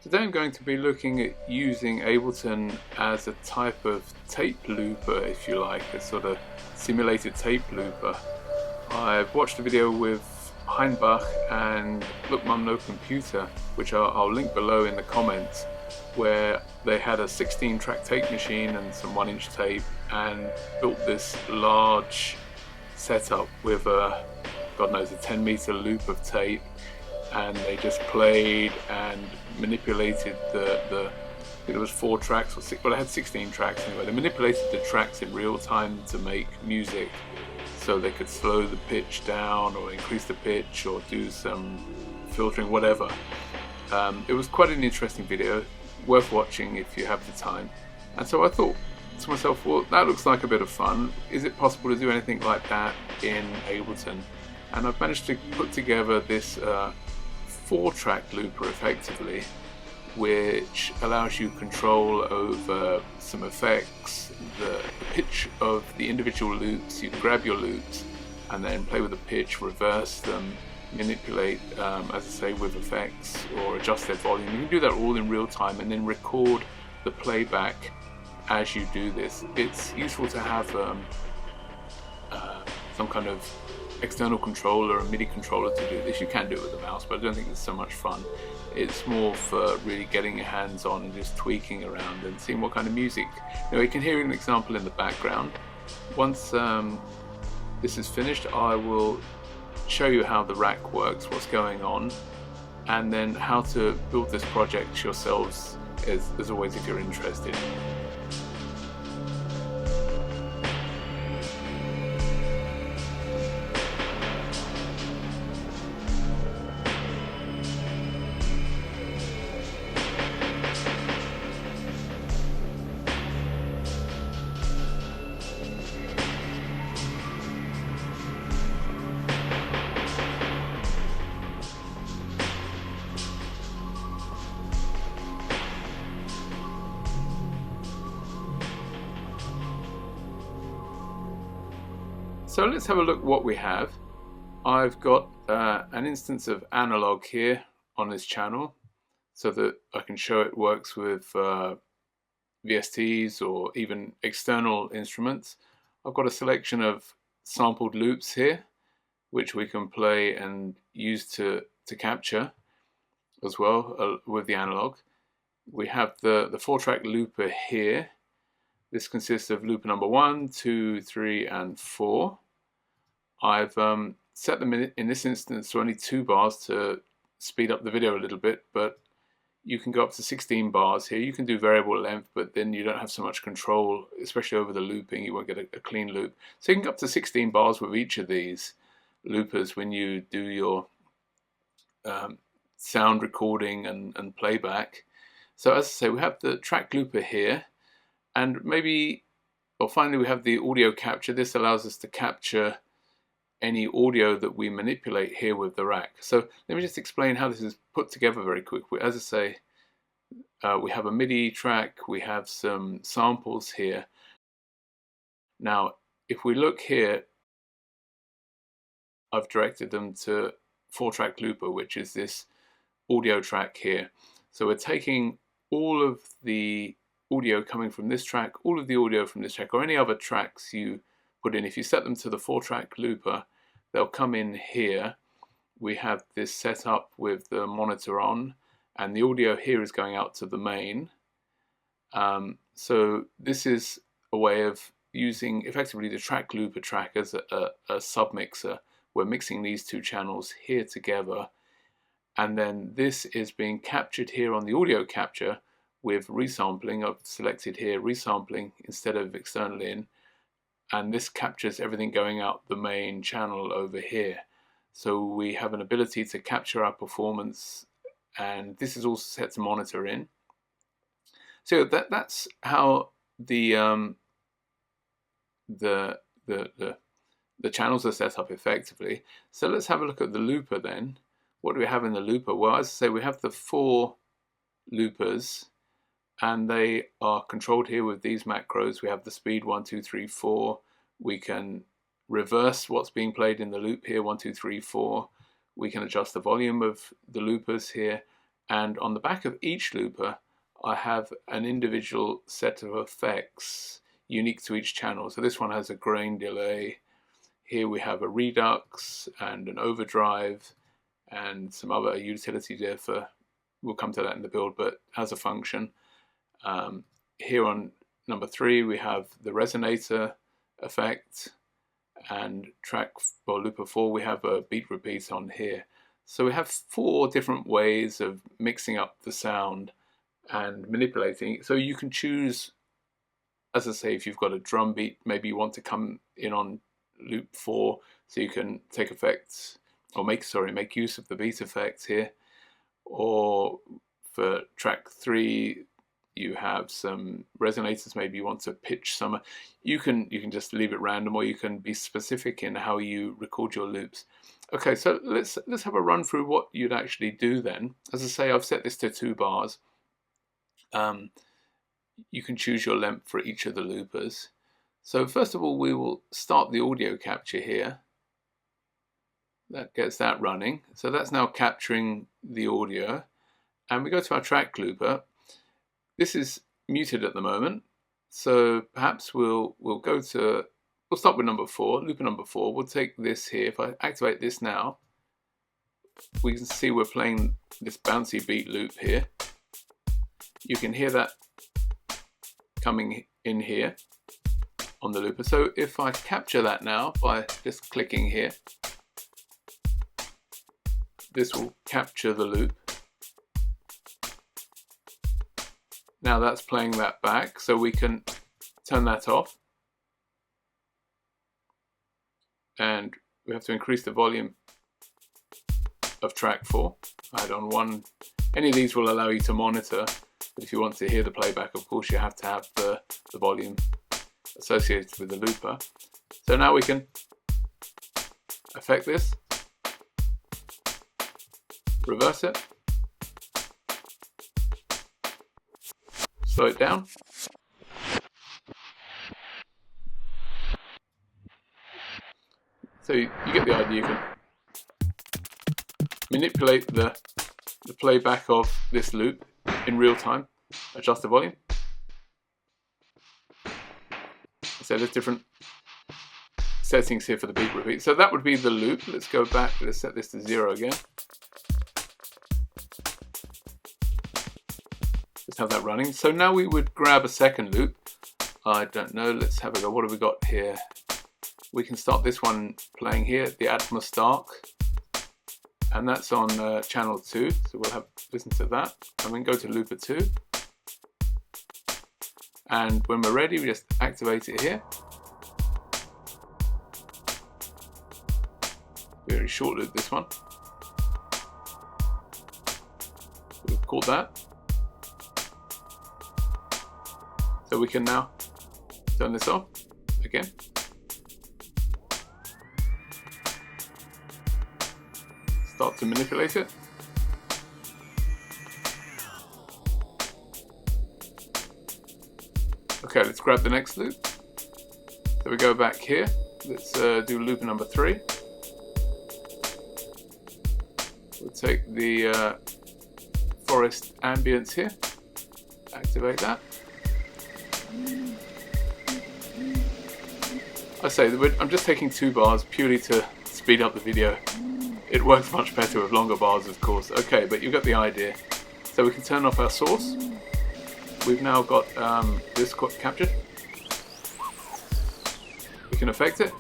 Today I'm going to be looking at using Ableton as a type of tape looper, if you like, a sort of simulated tape looper. I've watched a video with Hainbach and Look Mum No Computer, which I'll link below in the comments, where they had a 16-track tape machine and some 1-inch tape and built this large setup with a, God knows, a 10-meter loop of tape. And they just played and manipulated I think it was 4 tracks or 6, well, I had 16 tracks anyway. They manipulated the tracks in real time to make music, so they could slow the pitch down or increase the pitch or do some filtering, whatever. It was quite an interesting video, worth watching if you have the time. And so I thought to myself, well, that looks like a bit of fun. Is it possible to do anything like that in Ableton? And I've managed to put together this 4-track looper effectively, which allows you control over some effects, the pitch of the individual loops. You can grab your loops and then play with the pitch, reverse them, manipulate, as I say, with effects, or adjust their volume. You can do that all in real time and then record the playback as you do this. It's useful to have some kind of external controller, a MIDI controller to do this. You can do it with a mouse, but I don't think it's so much fun. It's more for really getting your hands on and just tweaking around and seeing what kind of music. Now you can hear an example in the background. Once this is finished, I will show you how the rack works, what's going on, and then how to build this project yourselves, as always, if you're interested. So let's have a look what we have. I've got an instance of analog here on this channel, so that I can show it works with VSTs or even external instruments. I've got a selection of sampled loops here, which we can play and use to capture as well with the analog. We have the 4-track looper here. This consists of looper number 1, 2, 3, and 4. I've set them in this instance to only 2 bars to speed up the video a little bit, but you can go up to 16 bars here. You can do variable length, but then you don't have so much control, especially over the looping. You won't get a clean loop. So you can go up to 16 bars with each of these loopers when you do your sound recording and playback. So as I say, we have the track looper here, and finally we have the audio capture. This allows us to capture any audio that we manipulate here with the rack. So let me just explain how this is put together very quickly. As I say, we have a MIDI track, we have some samples here. Now, if we look here, I've directed them to 4-track looper, which is this audio track here. So we're taking all of the audio coming from this track, all of the audio from this track, or any other tracks you put in. If you set them to the 4-track looper, they'll come in here. We have this set up with the monitor on, and the audio here is going out to the main. So this is a way of using effectively the track looper track as a submixer. We're mixing these 2 channels here together, and then this is being captured here on the audio capture with resampling. I've selected here resampling instead of external in, and this captures everything going out the main channel over here. So we have an ability to capture our performance, and this is also set to monitor in. So that's how the channels are set up effectively. So let's have a look at the looper then. What do we have in the looper? Well, as I say, we have the 4 loopers, and they are controlled here with these macros. We have the speed 1, 2, 3, 4. We can reverse what's being played in the loop here, 1, 2, 3, 4. We can adjust the volume of the loopers here, and on the back of each looper I have an individual set of effects unique to each channel. So this one has a grain delay, here we have a redux and an overdrive and some other utility there for, we'll come to that in the build, but as a function. Here on number 3 we have the resonator effect, and looper 4 we have a beat repeat on here. So we have 4 different ways of mixing up the sound and manipulating it. So you can choose, as I say, if you've got a drum beat, maybe you want to come in on loop 4, so you can take effects or make use of the beat effects here. Or for track 3 you have some resonators, maybe you want to pitch some. You can just leave it random, or you can be specific in how you record your loops. Okay, so let's have a run through what you'd actually do then. As I say, I've set this to 2 bars. You can choose your length for each of the loopers. So first of all, we will start the audio capture here. That gets that running. So that's now capturing the audio. And we go to our track looper. This is muted at the moment, so perhaps we'll start with number 4, looper number 4. We'll take this here. If I activate this now, we can see we're playing this bouncy beat loop here. You can hear that coming in here on the looper. So if I capture that now by just clicking here, this will capture the loop. Now that's playing that back, so we can turn that off. And we have to increase the volume of track 4. I add on 1. Any of these will allow you to monitor, but if you want to hear the playback, of course, you have to have the volume associated with the looper. So now we can affect this, reverse it, slow it down. So you get the idea. You can manipulate the playback of this loop in real time, adjust the volume. So there's different settings here for the beat repeat. So that would be the loop. Let's go back, let's set this to 0 again. Let's have that running. So now we would grab a second loop. I don't know, let's have a go. What have we got here? We can start this one playing here, the Atmos Dark, and that's on channel 2. So we'll listen to that, and we can go to looper 2. And when we're ready, we just activate it here. Very short loop, this one. We've called that. So we can now turn this off again. Start to manipulate it. Okay, let's grab the next loop. So we go back here. Let's do loop number 3. We'll take the forest ambience here. Activate that. I say I'm just taking 2 bars purely to speed up the video. It works much better with longer bars, of course. Okay, but you got the idea. So we can turn off our source. We've now got this captured. We can affect it.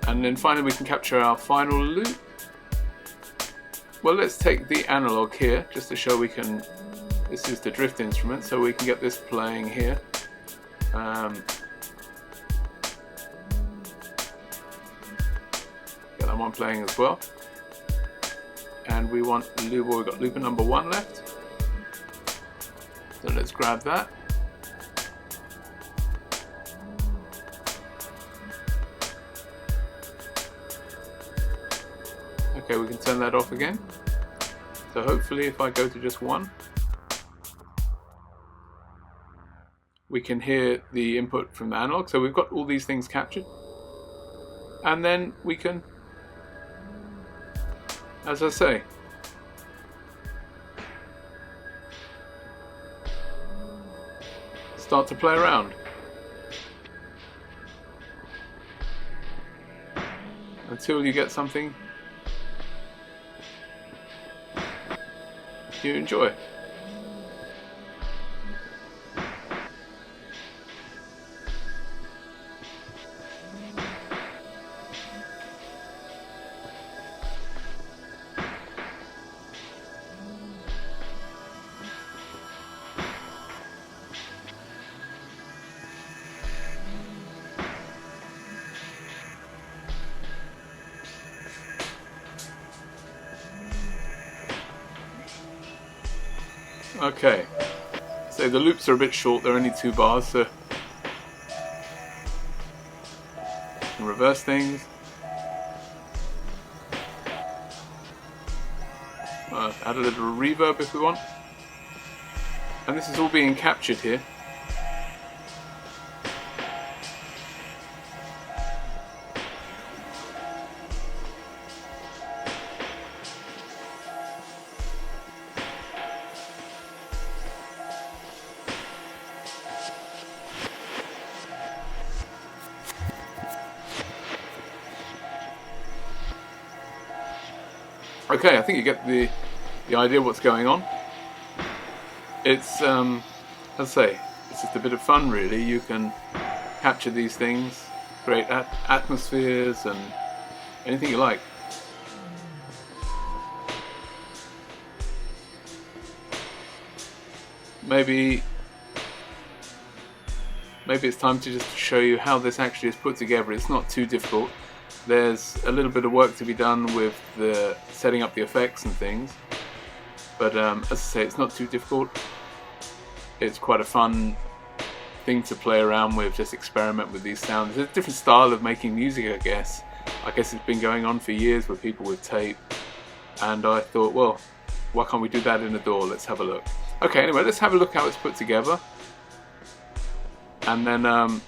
And then finally we can capture our final loop. Well, let's take the analog here just to show we can. This is the drift instrument, so we can get this playing here. Get that one playing as well. And we want loop. Well, we've got looper number 1 left. So let's grab that. Okay, we can turn that off again. So hopefully if I go to just 1, we can hear the input from the analog. So we've got all these things captured, and then we can, as I say, start to play around until you get something you enjoy. Okay, so the loops are a bit short, they're only 2 bars, so you can reverse things. Add a little reverb if we want. And this is all being captured here. Okay, I think you get the idea of what's going on. It's, as I say, it's just a bit of fun really. You can capture these things, create atmospheres and anything you like. Maybe it's time to just show you how this actually is put together. It's not too difficult. There's a little bit of work to be done with the setting up the effects and things, but as I say, it's not too difficult. It's quite a fun thing to play around with, just experiment with these sounds. It's a different style of making music, I guess. It's been going on for years with people with tape, and I thought, well, why can't we do that in a DAW? Let's have a look. Okay, anyway, let's have a look how it's put together, and then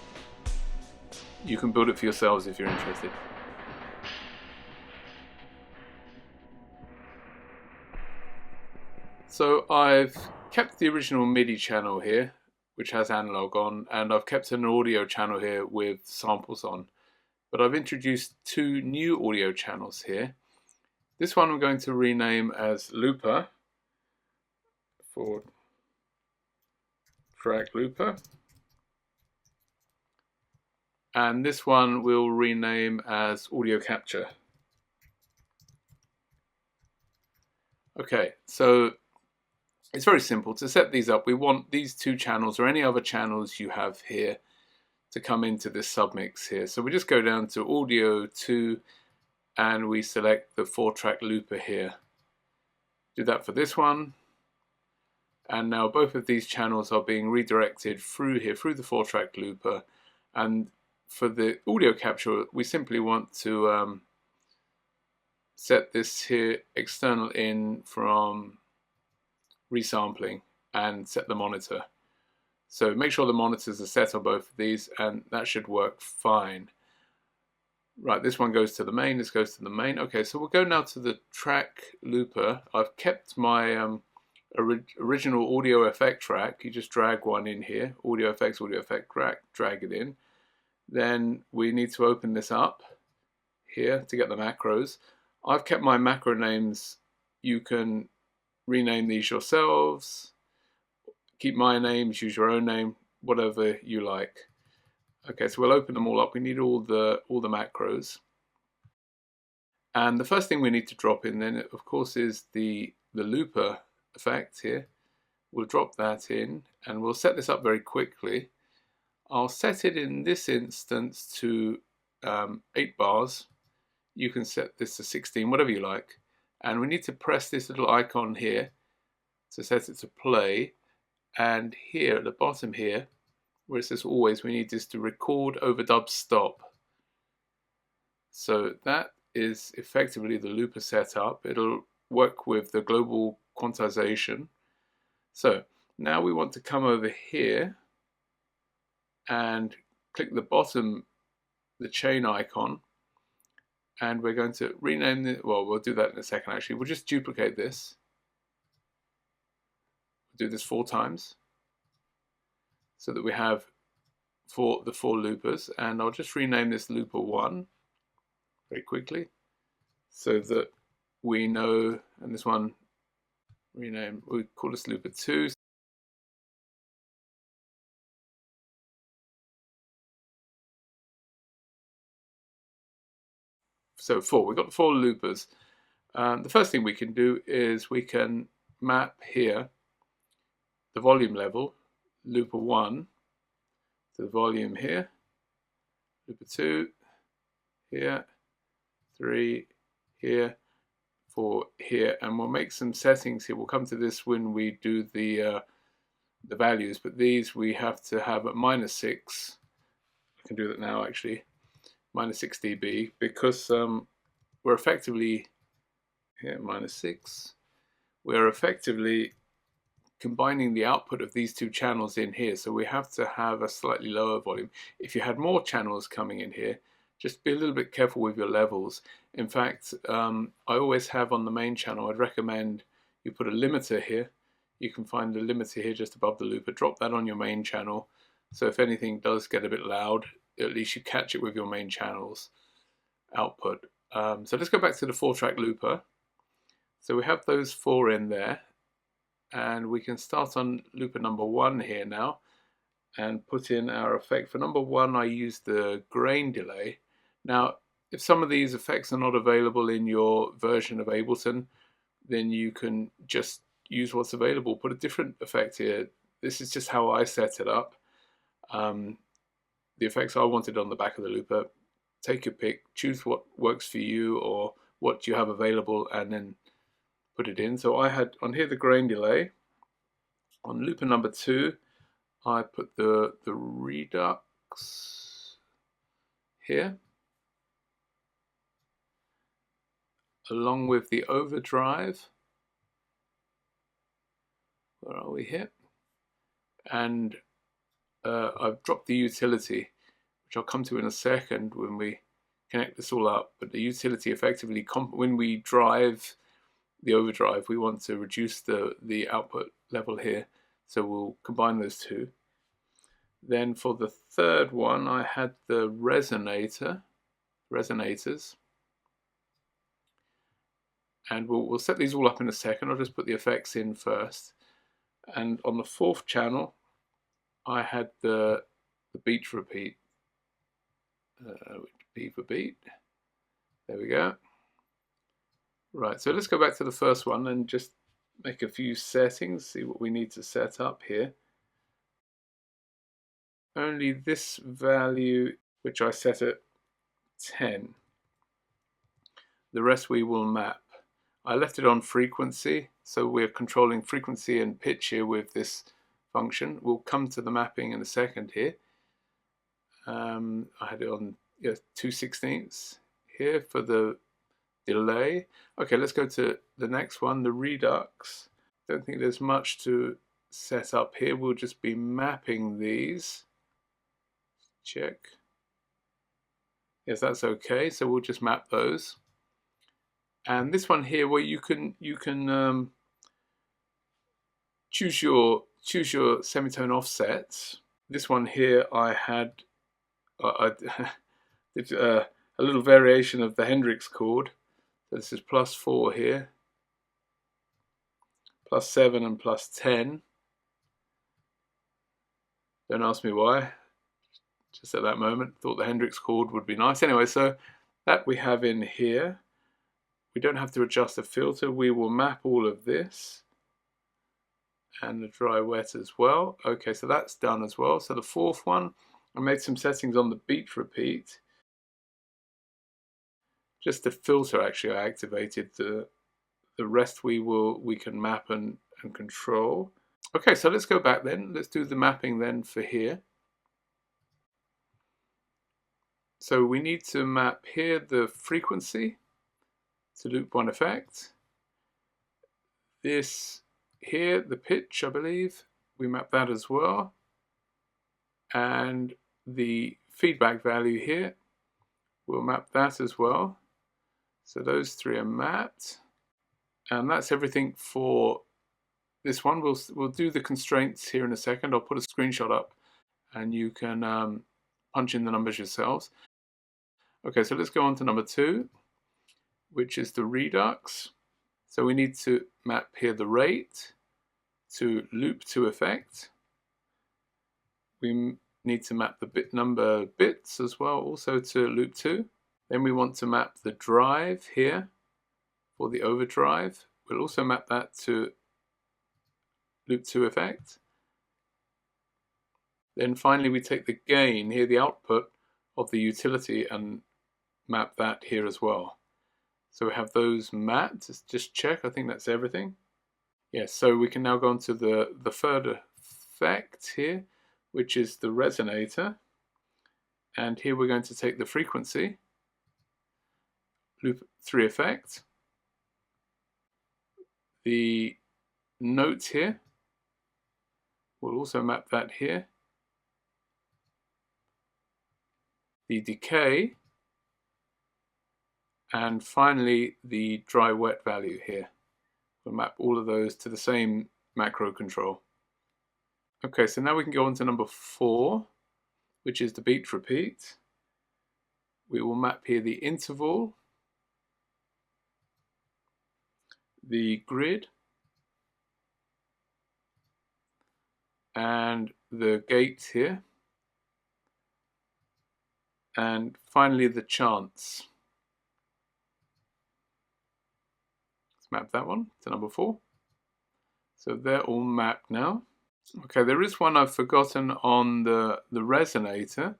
you can build it for yourselves if you're interested. So I've kept the original MIDI channel here, which has analog on, and I've kept an audio channel here with samples on. But I've introduced 2 new audio channels here. This one I'm going to rename as Looper, for track Looper. And this one we'll rename as Audio Capture. Okay, so it's very simple. To set these up, we want these 2 channels or any other channels you have here to come into this submix here. So we just go down to Audio 2 and we select the 4-track looper here. Do that for this one. And now both of these channels are being redirected through here, through the 4-track looper. And for the audio capture, we simply want to set this here external in from resampling and set the monitor. So make sure the monitors are set on both of these, and that should work fine. Right, this one goes to the main, this goes to the main. Okay, so we'll go now to the track looper. I've kept my original audio effect track. You just drag one in here, audio effect, drag it in. Then we need to open this up here to get the macros. I've kept my macro names. You can rename these yourselves, keep my names, use your own name, whatever you like. Okay, so we'll open them all up. We need all the macros. And the first thing we need to drop in then, of course, is the looper effect here. We'll drop that in and we'll set this up very quickly. I'll set it in this instance to 8 bars. You can set this to 16, whatever you like. And we need to press this little icon here to set it to play. And here at the bottom here, where it says always, we need this to record, overdub, stop. So that is effectively the looper setup. It'll work with the global quantization. So now we want to come over here and click the bottom, the chain icon, and we're going to rename it. Well, we'll do that in a second actually. We'll just duplicate this. Do this 4 times so that we have the 4 loopers, and I'll just rename this looper 1 very quickly so that we know, and this one rename, we call this looper 2. So 4, we've got 4 loopers. The first thing we can do is we can map here the volume level, looper 1 to the volume here, looper 2 here, 3 here, 4 here, and we'll make some settings here. We'll come to this when we do the values, but these we have to have at -6. I can do that now actually, -6 dB, because we're effectively here -6. We're effectively combining the output of these 2 channels in here, so we have to have a slightly lower volume. If you had more channels coming in here, just be a little bit careful with your levels. In fact, I always have on the main channel, I'd recommend you put a limiter here. You can find the limiter here just above the looper. Drop that on your main channel, so if anything does get a bit loud, at least you catch it with your main channel's output. So let's go back to the 4-track looper. So we have those 4 in there, and we can start on looper number 1 here now and put in our effect. For number 1, I use the grain delay. Now, if some of these effects are not available in your version of Ableton, then you can just use what's available. Put a different effect here. This is just how I set it up. The effects I wanted on the back of the looper. Take your pick, choose what works for you or what you have available, and then put it in. So I had on here the grain delay. On looper number 2, I put the redux here, along with the overdrive. Where are we here? And I've dropped the utility, which I'll come to in a second when we connect this all up. But the utility effectively, when we drive the overdrive, we want to reduce the output level here. So we'll combine those 2. Then for the 3rd one, I had the resonators. And we'll set these all up in a second. I'll just put the effects in first. And on the 4th channel, I had the beat repeat. Beat for beat. There we go. Right, so let's go back to the first one and just make a few settings, see what we need to set up here. Only this value, which I set at 10. The rest we will map. I left it on frequency, so we're controlling frequency and pitch here with this function. We'll come to the mapping in a second here. I had it on 2/16 here for the delay. Okay, let's go to the next one, the redux. Don't think there's much to set up here. We'll just be mapping these. Check. Yes, that's okay. So we'll just map those. And this one here, where you can choose your semitone offsets. This one here, I had did a little variation of the Hendrix chord. So this is +4 here, +7 and +10. Don't ask me why. Just at that moment, thought the Hendrix chord would be nice. Anyway, so that we have in here. We don't have to adjust the filter. We will map all of this and the dry wet as well. Okay, so that's done as well. So the 4th one, I made some settings on the beat repeat. Just the filter, actually, I activated. The rest we can map and control. Okay, so let's go back then. Let's do the mapping then for here. So we need to map here the frequency to loop 1 effect. This here, the pitch, I believe, we map that as well. and the feedback value here, we'll map that as well. So those three are mapped, and that's everything for this one. We'll do the constraints here in a second. I'll put a screenshot up and you can punch in the numbers yourselves. Okay, so let's go on to number 2, which is the redux. So we need to map here the rate to loop 2 effect. We need to map the bit number bits as well, also to loop 2. Then we want to map the drive here for the overdrive. We'll also map that to loop 2 effect. Then finally we take the gain here, the output of the utility, and map that here as well. So we have those mapped. Just check, I think that's everything. Yes, so we can now go on to the third effect here, which is the resonator. And here we're going to take the frequency, loop 3 effect, the note here, we'll also map that here, the decay, and finally the dry wet value here. We'll map all of those to the same macro control. Okay, so now we can go on to number 4, which is the beat repeat. We will map here the interval, the grid, and the gate here, and finally the chance. Let's map that one to number 4. So they're all mapped now. Okay, there is one I've forgotten on the resonator.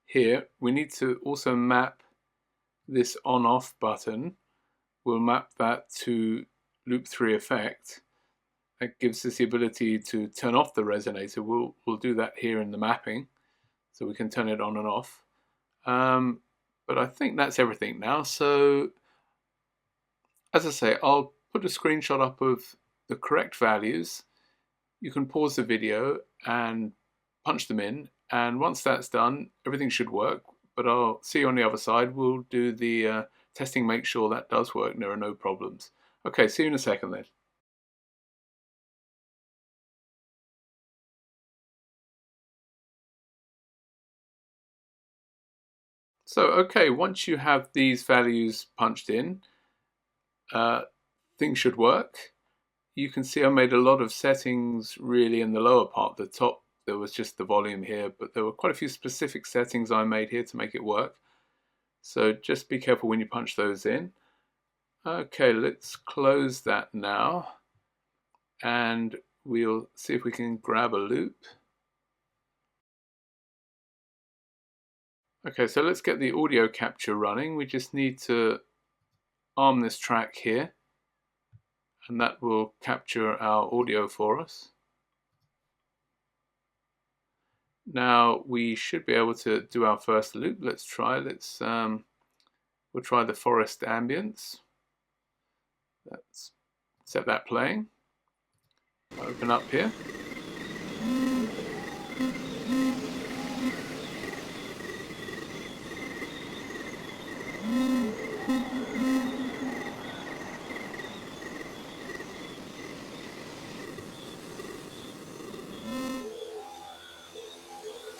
Here, we need to also map this on-off button. We'll map that to loop 3 effect. That gives us the ability to turn off the resonator. We'll do that here in the mapping, so we can turn it on and off. But I think that's everything now. So, as I say, I'll put a screenshot up of the correct values. You can pause the video and punch them in, and once that's done, everything should work. But I'll see you on the other side. We'll do the testing, make sure that does work and there are no problems. Okay, see you in a second then. So, okay, once you have these values punched in, things should work. You can see I made a lot of settings really in the lower part. The top, there was just the volume here, but there were quite a few specific settings I made here to make it work. So just be careful when you punch those in. Okay, let's close that now, and we'll see if we can grab a loop. Okay, so let's get the audio capture running. We just need to arm this track here, and that will capture our audio for us. Now we should be able to do our first loop. Let's try. We'll try the forest ambience. Let's set that playing. Open up here.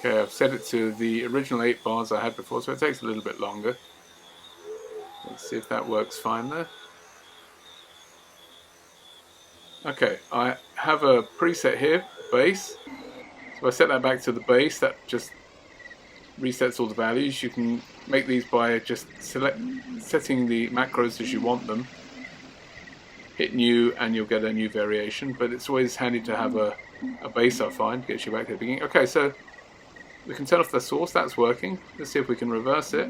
Okay, I've set it to the original 8 bars I had before, so it takes a little bit longer. Let's see if that works fine there. Okay, I have a preset here, bass. So I set that back to the bass. That just resets all the values. You can make these by just setting the macros as you want them. Hit new and you'll get a new variation, but it's always handy to have a bass, I find. Gets you back to the beginning. Okay, so we can turn off the source. That's working. Let's see if we can reverse it.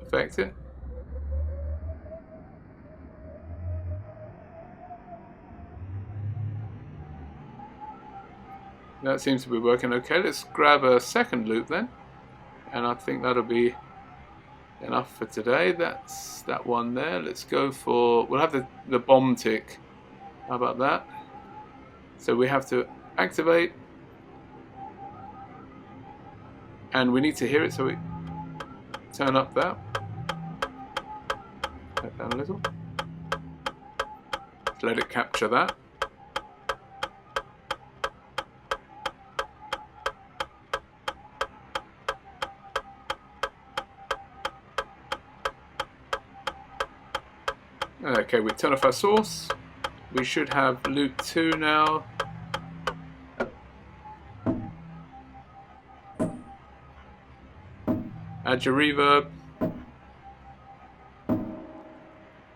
Affect it. That seems to be working okay. Let's grab a second loop then, and I think that'll be enough for today. That's that one there. Let's go for, we'll have the bomb tick How about that? So we have to activate, and we need to hear it, so we turn up that. Back down a little. Let it capture that. Okay, we turn off our source. We should have loop 2 now. Add your reverb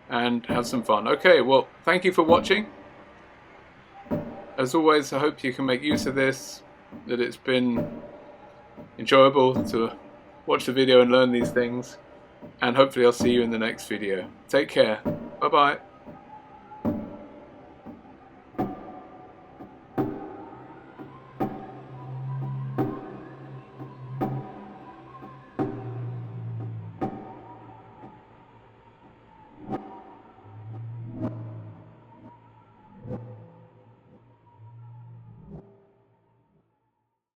and have some fun. Okay, well, thank you for watching. As always, I hope you can make use of this, that it's been enjoyable to watch the video and learn these things, and hopefully I'll see you in the next video. Take care. Bye bye.